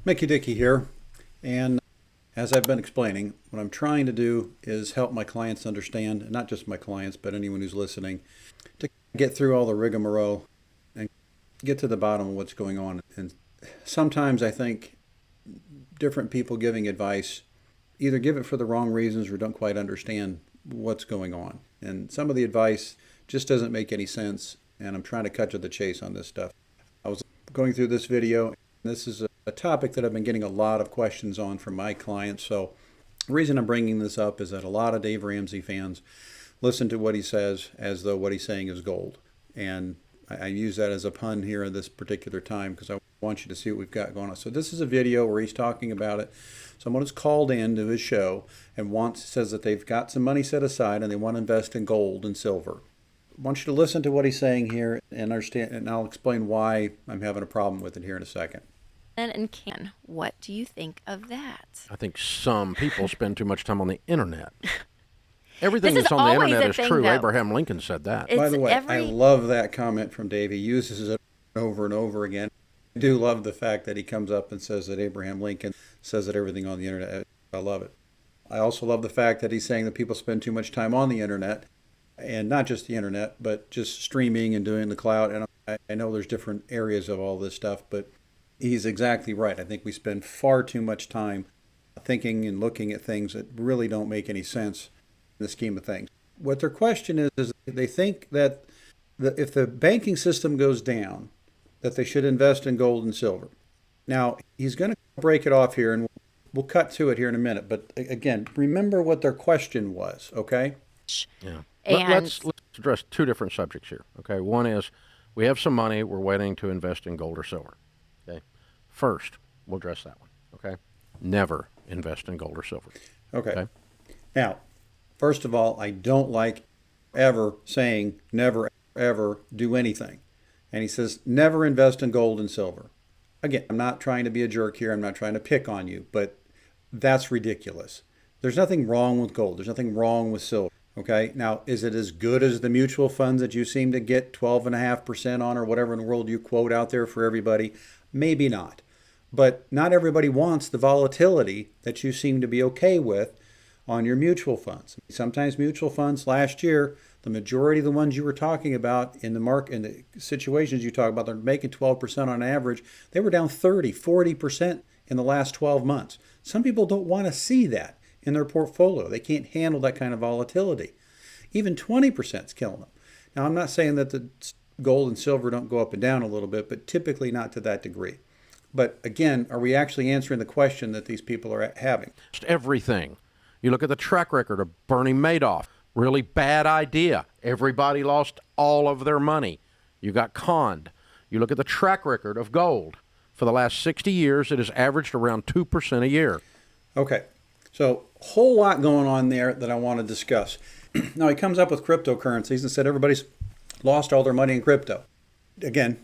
Mickey Dickey here, and as I've been explaining, what I'm trying to do is help my clients understand, and not just my clients, but anyone who's listening, to get through all the rigmarole and get to the bottom of what's going on. And sometimes I think different people giving advice either give it for the wrong reasons or don't quite understand what's going on. And some of the advice just doesn't make any sense, and I'm trying to cut to the chase on this stuff. I was going through this video. This is a topic that I've been getting a lot of questions on from my clients. So the reason I'm bringing this up is that a lot of Dave Ramsey fans listen to what he says as though what he's saying is gold. And I use that as a pun here at this particular time because I want you to see what we've got going on. So this is a video where he's talking about it. Someone has called in to his show and says that they've got some money set aside and they want to invest in gold and silver. I want you to listen to what he's saying here and understand, and I'll explain why I'm having a problem with it here in a second. And what do you think of that? I think some people spend too much time on the internet. Everything This is that's on the always internet a is thing, true. though. Abraham Lincoln said that. It's By the way, I every- love that comment from Dave. He uses it over and over again. I do love the fact that he comes up and says that Abraham Lincoln says that everything on the internet. I love it. I also love the fact that he's saying that people spend too much time on the internet, and not just the internet, but just streaming and doing the cloud. And I know there's different areas of all this stuff, but he's exactly right. I think we spend far too much time thinking and looking at things that really don't make any sense in the scheme of things. What their question is they think that if the banking system goes down, that they should invest in gold and silver. Now, he's going to break it off here, and we'll cut to it here in a minute. But again, remember what their question was, okay? Yeah. And Let's address two different subjects here. Okay. One is we have some money. We're waiting to invest in gold or silver. Okay. First, we'll address that one. Okay. Never invest in gold or silver. Okay. Now, first of all, I don't like ever saying never, ever do anything. And he says, never invest in gold and silver. Again, I'm not trying to be a jerk here. I'm not trying to pick on you, but that's ridiculous. There's nothing wrong with gold. There's nothing wrong with silver. Okay. Now, is it as good as the mutual funds that you seem to get 12.5% on or whatever in the world you quote out there for everybody? Maybe not. But not everybody wants the volatility that you seem to be okay with on your mutual funds. Sometimes mutual funds last year, the majority of the ones you were talking about in the market, in the situations you talk about, they're making 12% on average. They were down 30, 40% in the last 12 months. Some people don't want to see that in their portfolio. They can't handle that kind of volatility. Even 20% is killing them. Now, I'm not saying that the gold and silver don't go up and down a little bit, but typically not to that degree. But again, are we actually answering the question that these people are having? Just everything. You look at the track record of Bernie Madoff. Really bad idea. Everybody lost all of their money. You got conned. You look at the track record of gold. For the last 60 years, it has averaged around 2% a year. Okay, so a whole lot going on there that I want to discuss. Now, he comes up with cryptocurrencies and said everybody's lost all their money in crypto. Again,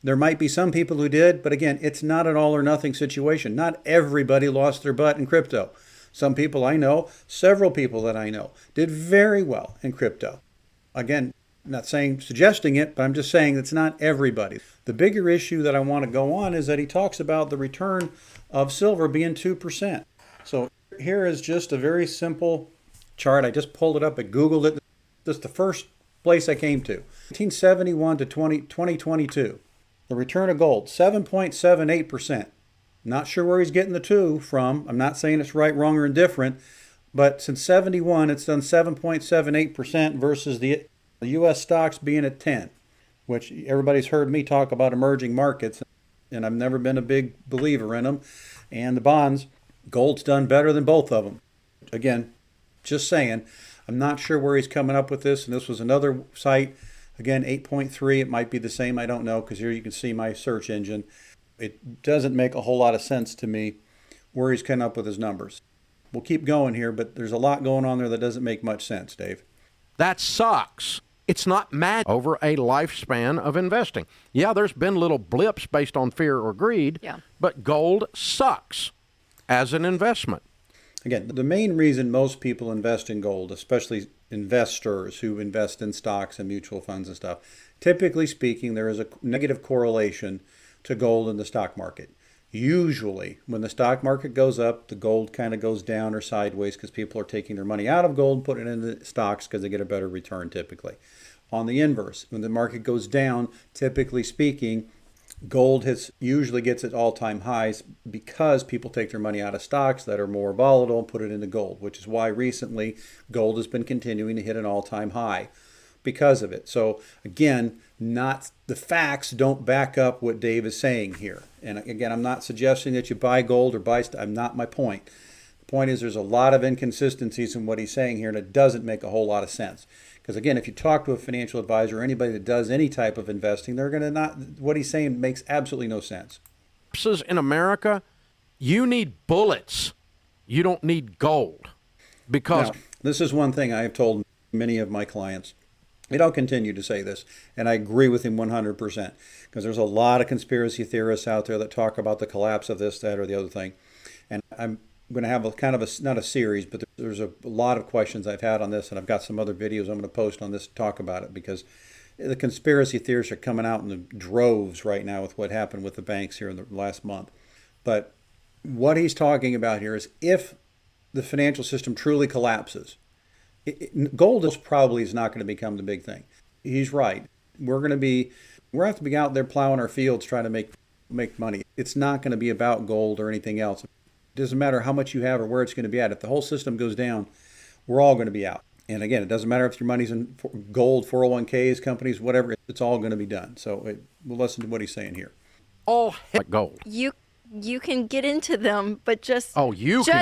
there might be some people who did, but again, it's not an all or nothing situation. Not everybody lost their butt in crypto. Some people I know, several people that I know, did very well in crypto. Again, not suggesting it, but I'm just saying it's not everybody. The bigger issue that I want to go on is that he talks about the return of silver being 2%. So here is just a very simple chart. I just pulled it up. I Googled it. This is the first place I came to. 1971 to 2022. The return of gold, 7.78%. Not sure where he's getting the 2 from. I'm not saying it's right, wrong, or indifferent. But since 71, it's done 7.78% versus the U.S. stocks being at 10, which everybody's heard me talk about emerging markets, and I've never been a big believer in them. And the bonds, gold's done better than both of them. Again, just saying, I'm not sure where he's coming up with this. And this was another site, again, 8.3. It might be the same. I don't know, because here you can see my search engine. It doesn't make a whole lot of sense to me where he's coming up with his numbers. We'll keep going here, but there's a lot going on there that doesn't make much sense, Dave. That sucks. It's not mad over a lifespan of investing. Yeah, there's been little blips based on fear or greed, but gold sucks as an investment. Again, the main reason most people invest in gold, especially investors who invest in stocks and mutual funds and stuff, typically speaking, there is a negative correlation to gold in the stock market. Usually, when the stock market goes up, the gold kind of goes down or sideways because people are taking their money out of gold and putting it into stocks because they get a better return typically. On the inverse, when the market goes down, typically speaking, gold usually gets its all-time highs because people take their money out of stocks that are more volatile and put it into gold, which is why recently gold has been continuing to hit an all-time high because of it. So again, not the facts don't back up what Dave is saying here. And again, I'm not suggesting that you buy gold or I'm not my point. The point is there's a lot of inconsistencies in what he's saying here, and it doesn't make a whole lot of sense. Because again, if you talk to a financial advisor or anybody that does any type of investing, they're going to not, what he's saying makes absolutely no sense. In America, you need bullets. You don't need gold. Because now, this is one thing I have told many of my clients. And I'll continue to say this, and I agree with him 100%, because there's a lot of conspiracy theorists out there that talk about the collapse of this, that, or the other thing. And I'm going to have not a series, but there's a lot of questions I've had on this, and I've got some other videos I'm going to post on this to talk about it, because the conspiracy theorists are coming out in the droves right now with what happened with the banks here in the last month. But what he's talking about here is if the financial system truly collapses, gold is probably not going to become the big thing. He's right. We're going to have to be out there plowing our fields trying to make money. It's not going to be about gold or anything else. It doesn't matter how much you have or where it's going to be at. If the whole system goes down, we're all going to be out. And again, it doesn't matter if your money's in gold, 401ks, companies, whatever. It's all going to be done. So we'll listen to what he's saying here. all like gold. You can get into them, but just can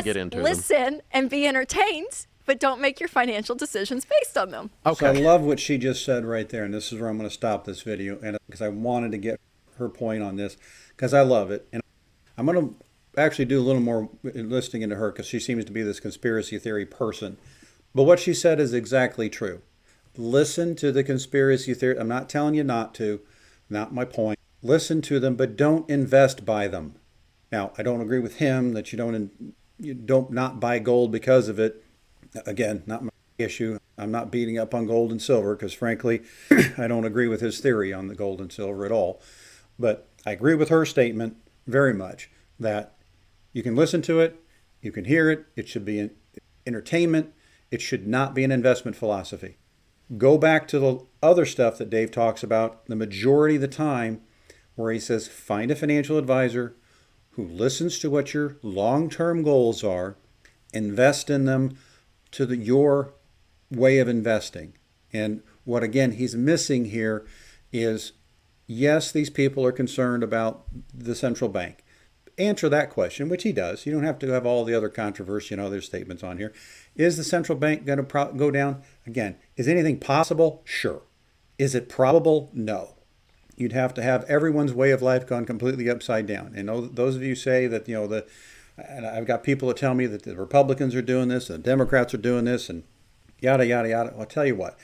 get into them. Listen and be entertained, but don't make your financial decisions based on them. Okay. So I love what she just said right there, and this is where I'm going to stop this video, and because I wanted to get her point on this, because I love it, and I'm going to actually do a little more listening into her, because she seems to be this conspiracy theory person. But what she said is exactly true. Listen to the conspiracy theory. I'm not telling you not to, not my point. Listen to them, but don't invest by them. Now, I don't agree with him that you don't not buy gold because of it. Again, not my issue. I'm not beating up on gold and silver because, frankly, I don't agree with his theory on the gold and silver at all. But I agree with her statement very much that you can listen to it, you can hear it, it should be entertainment, it should not be an investment philosophy. Go back to the other stuff that Dave talks about the majority of the time where he says find a financial advisor who listens to what your long-term goals are, invest in them to your way of investing. And what, again, he's missing here is, yes, these people are concerned about the central bank. Answer that question, which he does. You don't have to have all the other controversy and other statements on here. Is the central bank going to go down? Again, is anything possible? Sure. Is it probable? No. You'd have to have everyone's way of life gone completely upside down. And those of you say that, and I've got people that tell me that the Republicans are doing this, and the Democrats are doing this, and yada, yada, yada. Well, I'll tell you what,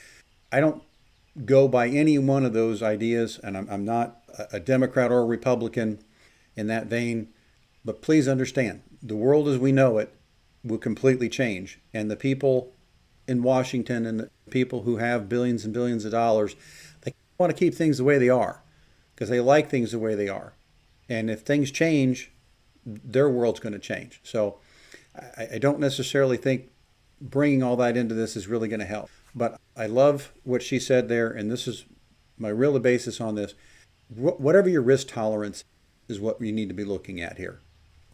I don't go by any one of those ideas, and I'm not a Democrat or a Republican in that vein. But please understand, the world as we know it will completely change. And the people in Washington and the people who have billions and billions of dollars, they want to keep things the way they are because they like things the way they are. And if things change, their world's going to change. So I don't necessarily think bringing all that into this is really going to help. But I love what she said there, and this is my real basis on this. Whatever your risk tolerance is what you need to be looking at here.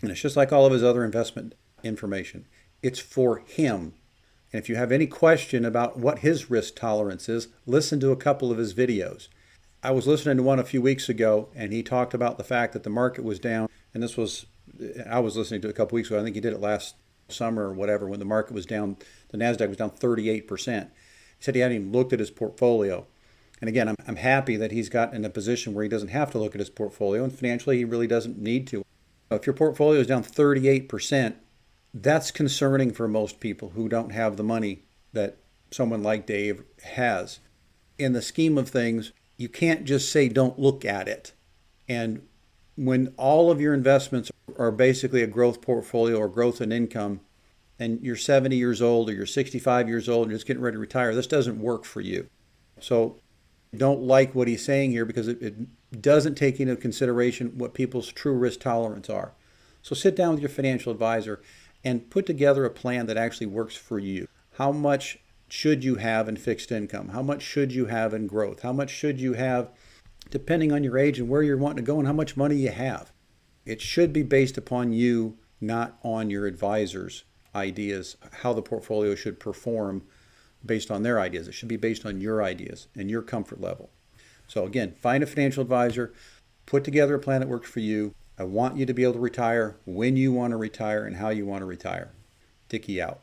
And it's just like all of his other investment information. It's for him. And if you have any question about what his risk tolerance is, listen to a couple of his videos. I was listening to one a few weeks ago, and he talked about the fact that the market was down. And I was listening to it a couple weeks ago. I think he did it last summer or whatever, when the market was down, the NASDAQ was down 38%. He said he hadn't even looked at his portfolio. And again, I'm happy that he's got in a position where he doesn't have to look at his portfolio, and financially he really doesn't need to. If your portfolio is down 38%, that's concerning for most people who don't have the money that someone like Dave has. In the scheme of things, you can't just say don't look at it. And when all of your investments are basically a growth portfolio or growth in income, and you're 70 years old or you're 65 years old and just getting ready to retire, this doesn't work for you. So Don't like what he's saying here because it doesn't take into consideration what people's true risk tolerance are. So sit down with your financial advisor and put together a plan that actually works for you. How much should you have in fixed income? How much should you have in growth? How much should you have, depending on your age and where you're wanting to go and how much money you have? It should be based upon you, not on your advisor's ideas, how the portfolio should perform based on their ideas. It should be based on your ideas and your comfort level. So again, find a financial advisor, put together a plan that works for you. I want you to be able to retire when you want to retire and how you want to retire. Dickie out.